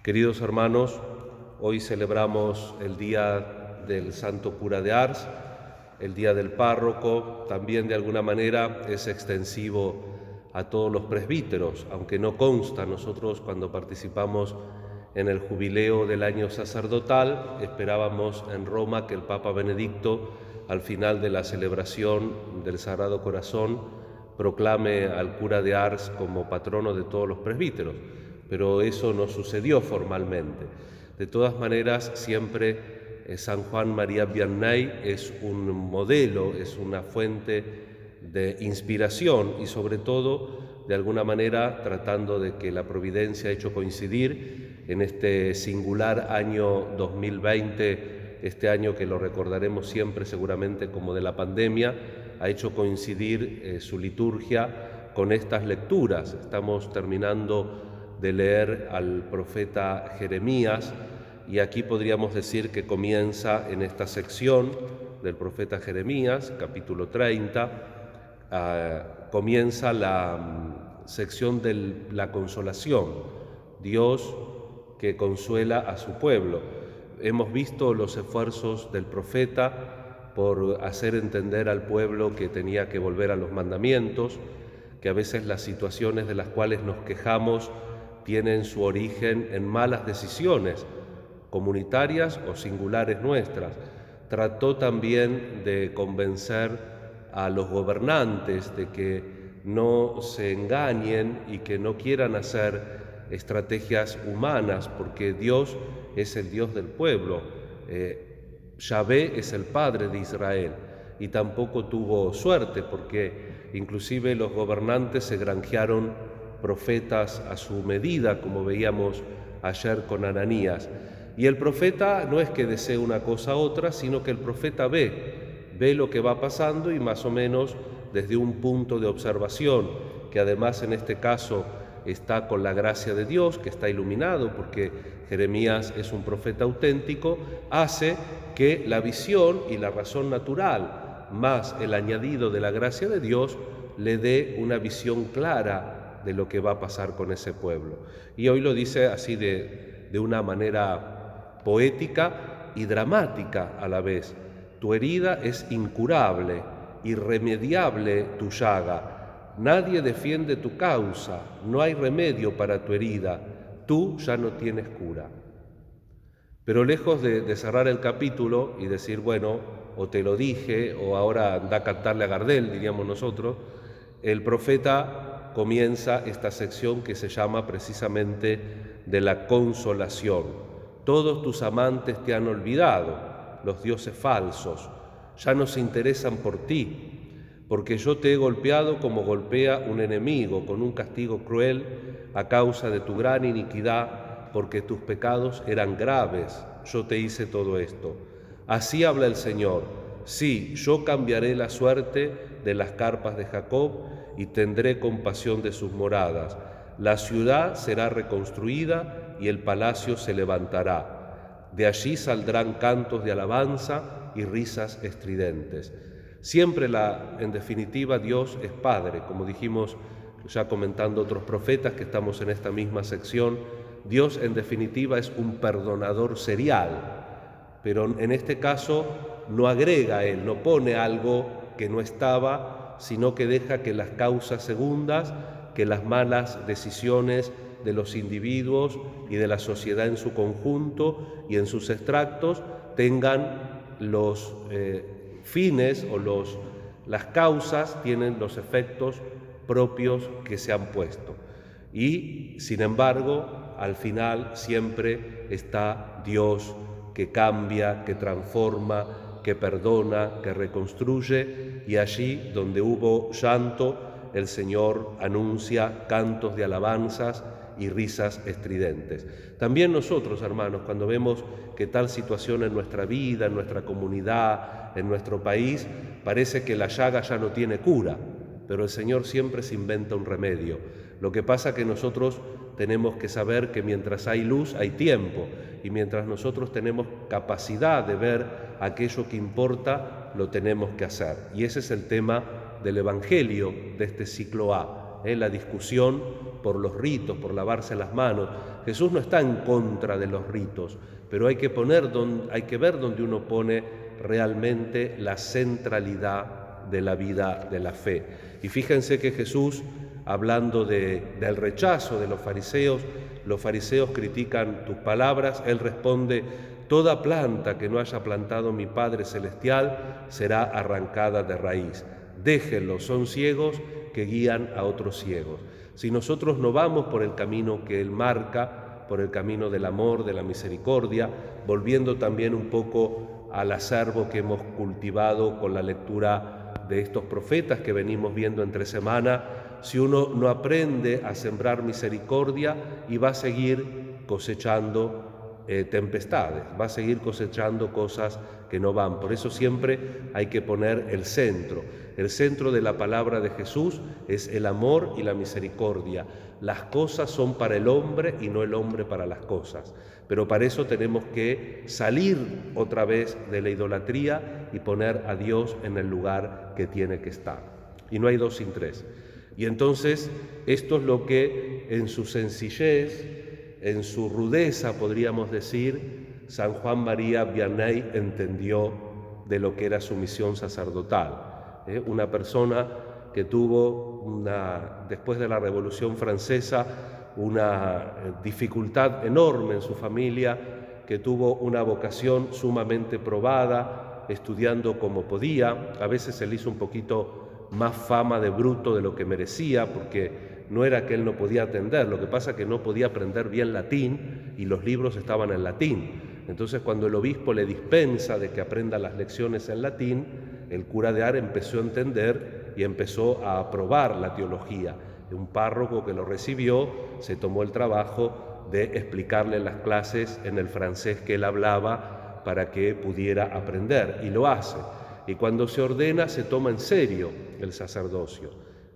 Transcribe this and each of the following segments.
Queridos hermanos, hoy celebramos el día del Santo Cura de Ars, el día del párroco. También de alguna manera es extensivo a todos los presbíteros, aunque no consta. Nosotros, cuando participamos en el jubileo del año sacerdotal, esperábamos en Roma que el Papa Benedicto, al final de la celebración del Sagrado Corazón, proclame al cura de Ars como patrono de todos los presbíteros, pero eso no sucedió formalmente. De todas maneras, siempre San Juan María Vianney es un modelo, es una fuente de inspiración y sobre todo, de alguna manera, tratando de que la providencia ha hecho coincidir en este singular año 2020, este año que lo recordaremos siempre seguramente como de la pandemia, ha hecho coincidir su liturgia con estas lecturas. Estamos terminando de leer al profeta Jeremías y aquí podríamos decir que comienza en esta sección del profeta Jeremías, capítulo 30, comienza la sección de la consolación, Dios que consuela a su pueblo. Hemos visto los esfuerzos del profeta por hacer entender al pueblo que tenía que volver a los mandamientos, que a veces las situaciones de las cuales nos quejamos tienen su origen en malas decisiones comunitarias o singulares nuestras. Trató también de convencer a los gobernantes de que no se engañen y que no quieran hacer estrategias humanas, porque Dios es el Dios del pueblo. Yahvé es el Padre de Israel y tampoco tuvo suerte, porque inclusive los gobernantes se granjearon profetas a su medida, como veíamos ayer con Ananías. Y el profeta no es que desee una cosa u otra, sino que el profeta ve lo que va pasando y más o menos desde un punto de observación, que además en este caso está con la gracia de Dios, que está iluminado porque Jeremías es un profeta auténtico, hace que la visión y la razón natural, más el añadido de la gracia de Dios, le dé una visión clara de lo que va a pasar con ese pueblo. Y hoy lo dice así de una manera poética y dramática a la vez. Tu herida es incurable, irremediable tu llaga. Nadie defiende tu causa, no hay remedio para tu herida, tú ya no tienes cura. Pero lejos de cerrar el capítulo y decir, bueno, o te lo dije, o ahora anda a cantarle a Gardel, diríamos nosotros, el profeta comienza esta sección que se llama precisamente de la consolación. Todos tus amantes te han olvidado, los dioses falsos, ya no se interesan por ti, porque yo te he golpeado como golpea un enemigo, con un castigo cruel a causa de tu gran iniquidad, porque tus pecados eran graves, yo te hice todo esto. Así habla el Señor, sí, yo cambiaré la suerte de las carpas de Jacob y tendré compasión de sus moradas. La ciudad será reconstruida y el palacio se levantará. De allí saldrán cantos de alabanza y risas estridentes. Siempre, en definitiva, Dios es Padre, como dijimos ya comentando otros profetas que estamos en esta misma sección. Dios en definitiva es un perdonador serial, pero en este caso no agrega a Él, no pone algo que no estaba, sino que deja que las causas segundas, que las malas decisiones de los individuos y de la sociedad en su conjunto y en sus extractos tengan los fines o las causas, tienen los efectos propios que se han puesto. Y, sin embargo, al final siempre está Dios que cambia, que transforma, que perdona, que reconstruye, y allí donde hubo llanto, el Señor anuncia cantos de alabanzas y risas estridentes. También nosotros, hermanos, cuando vemos que tal situación en nuestra vida, en nuestra comunidad, en nuestro país, parece que la llaga ya no tiene cura, pero el Señor siempre se inventa un remedio. Lo que pasa es que nosotros tenemos que saber que mientras hay luz hay tiempo, y mientras nosotros tenemos capacidad de ver aquello que importa, lo tenemos que hacer. Y ese es el tema del Evangelio de este ciclo A, la discusión por los ritos, por lavarse las manos. Jesús no está en contra de los ritos, pero hay que ver dónde uno pone realmente la centralidad de la vida de la fe. Y fíjense que Jesús, hablando del rechazo de los fariseos critican tus palabras, él responde: toda planta que no haya plantado mi Padre Celestial será arrancada de raíz. Déjenlo, son ciegos que guían a otros ciegos. Si nosotros no vamos por el camino que Él marca, por el camino del amor, de la misericordia, volviendo también un poco al acervo que hemos cultivado con la lectura de estos profetas que venimos viendo entre semana, si uno no aprende a sembrar misericordia, y va a seguir cosechando tempestades, va a seguir cosechando cosas que no van. Por eso siempre hay que poner el centro. El centro de la palabra de Jesús es el amor y la misericordia. Las cosas son para el hombre y no el hombre para las cosas. Pero para eso tenemos que salir otra vez de la idolatría y poner a Dios en el lugar que tiene que estar. Y no hay dos sin tres. Y entonces esto es lo que en su sencillez, en su rudeza, podríamos decir, San Juan María Vianney entendió de lo que era su misión sacerdotal. Una persona que tuvo, después de la Revolución Francesa, una dificultad enorme en su familia, que tuvo una vocación sumamente probada, estudiando como podía. A veces se le hizo un poquito más fama de bruto de lo que merecía, porque no era que él no podía atender, lo que pasa es que no podía aprender bien latín y los libros estaban en latín. Entonces, cuando el obispo le dispensa de que aprenda las lecciones en latín, el cura de Ars empezó a entender y empezó a aprobar la teología. Un párroco que lo recibió se tomó el trabajo de explicarle las clases en el francés que él hablaba para que pudiera aprender, y lo hace. Y cuando se ordena, se toma en serio el sacerdocio.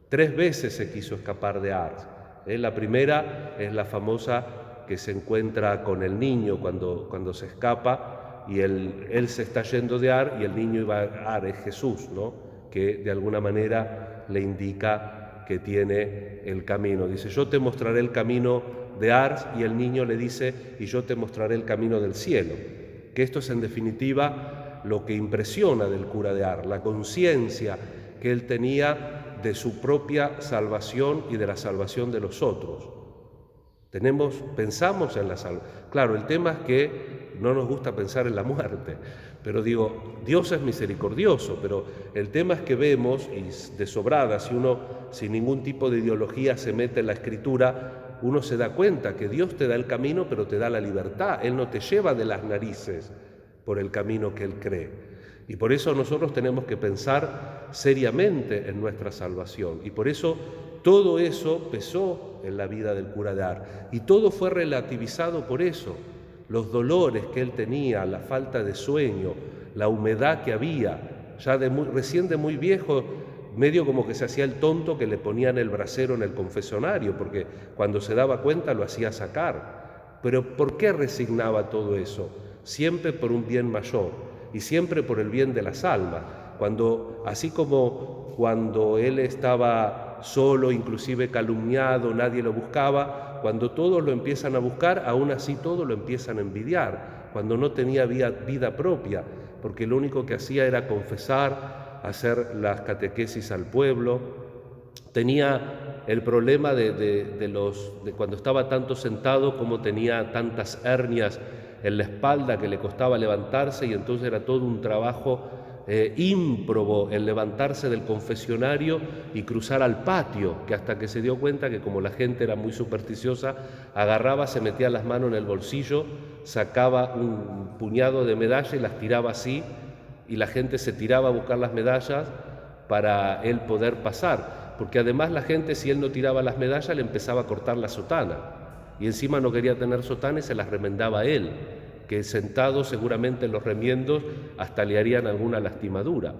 3 veces se quiso escapar de Ars. La primera es la famosa que se encuentra con el niño cuando se escapa, y él se está yendo de Ars y el niño iba a Ars, es Jesús, ¿no? Que de alguna manera le indica que tiene el camino. Dice: yo te mostraré el camino de Ars, y el niño le dice: y yo te mostraré el camino del cielo. Que esto es en definitiva lo que impresiona del cura de Ars, la conciencia que él tenía de su propia salvación y de la salvación de los otros. Pensamos en la salvación. Claro, el tema es que no nos gusta pensar en la muerte, pero digo, Dios es misericordioso, pero el tema es que vemos, y de sobrada, si uno sin ningún tipo de ideología se mete en la Escritura, uno se da cuenta que Dios te da el camino, pero te da la libertad. Él no te lleva de las narices por el camino que Él cree. Y por eso nosotros tenemos que pensar seriamente en nuestra salvación. Y por eso todo eso pesó en la vida del cura de Ars. Y todo fue relativizado por eso. Los dolores que él tenía, la falta de sueño, la humedad que había, ya recién de muy viejo, medio como que se hacía el tonto, que le ponían el brasero en el confesionario, porque cuando se daba cuenta lo hacía sacar. Pero ¿por qué resignaba todo eso? Siempre por un bien mayor y siempre por el bien de las almas. Así como cuando él estaba solo, inclusive calumniado, nadie lo buscaba, cuando todos lo empiezan a buscar, aún así todos lo empiezan a envidiar, cuando no tenía vida propia, porque lo único que hacía era confesar, hacer las catequesis al pueblo. Tenía el problema de cuando estaba tanto sentado, como tenía tantas hernias en la espalda que le costaba levantarse, y entonces era todo un trabajo ímprobo el levantarse del confesionario y cruzar al patio, que hasta que se dio cuenta que, como la gente era muy supersticiosa, agarraba, se metía las manos en el bolsillo, sacaba un puñado de medallas y las tiraba así, y la gente se tiraba a buscar las medallas para él poder pasar, porque además la gente, si él no tiraba las medallas, le empezaba a cortar la sotana, y encima no quería tener sotana y se las remendaba él, que sentado seguramente en los remiendos hasta le harían alguna lastimadura.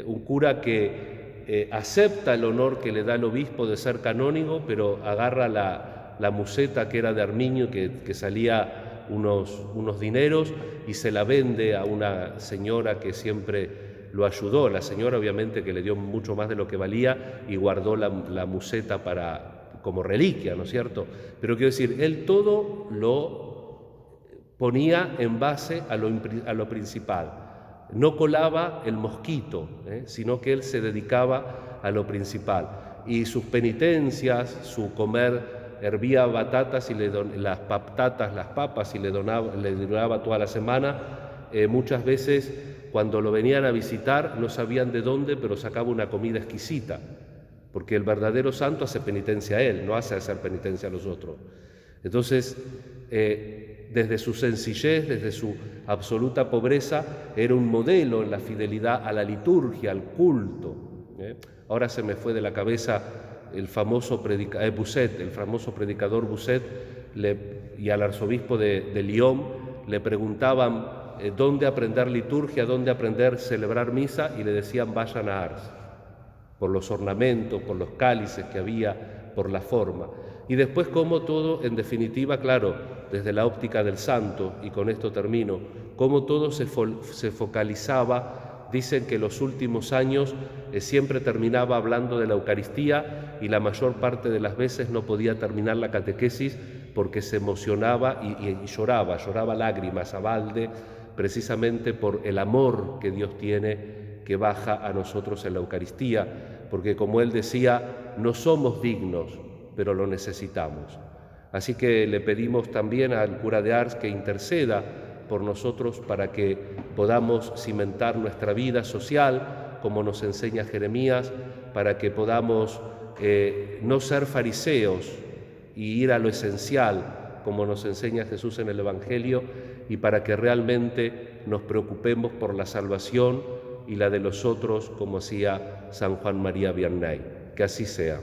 Un cura que acepta el honor que le da el obispo de ser canónigo, pero agarra la museta que era de Arminio, que salía unos dineros, y se la vende a una señora que siempre lo ayudó. La señora obviamente que le dio mucho más de lo que valía y guardó la museta como reliquia, ¿no es cierto? Pero quiero decir, él todo lo ponía en base a lo principal. No colaba el mosquito, sino que él se dedicaba a lo principal. Y sus penitencias, su comer, hervía batatas y las papas y le duraba toda la semana. Muchas veces cuando lo venían a visitar no sabían de dónde, pero sacaba una comida exquisita, porque el verdadero santo hace penitencia a él, no hace hacer penitencia a los otros. Entonces, desde su sencillez, desde su absoluta pobreza, era un modelo en la fidelidad a la liturgia, al culto. Ahora se me fue de la cabeza el famoso predicador Busset, y al arzobispo de Lyon le preguntaban dónde aprender liturgia, dónde aprender celebrar misa, y le decían vayan a Ars, por los ornamentos, por los cálices que había, por la forma. Y después cómo todo, en definitiva, claro, desde la óptica del santo, y con esto termino, cómo todo se focalizaba. Dicen que los últimos años siempre terminaba hablando de la Eucaristía, y la mayor parte de las veces no podía terminar la catequesis porque se emocionaba y lloraba lágrimas a balde, precisamente por el amor que Dios tiene, que baja a nosotros en la Eucaristía, porque como él decía, no somos dignos, pero lo necesitamos. Así que le pedimos también al cura de Ars que interceda por nosotros para que podamos cimentar nuestra vida social, como nos enseña Jeremías, para que podamos no ser fariseos y ir a lo esencial, como nos enseña Jesús en el Evangelio, y para que realmente nos preocupemos por la salvación y la de los otros, como hacía San Juan María Vianney. Que así sea.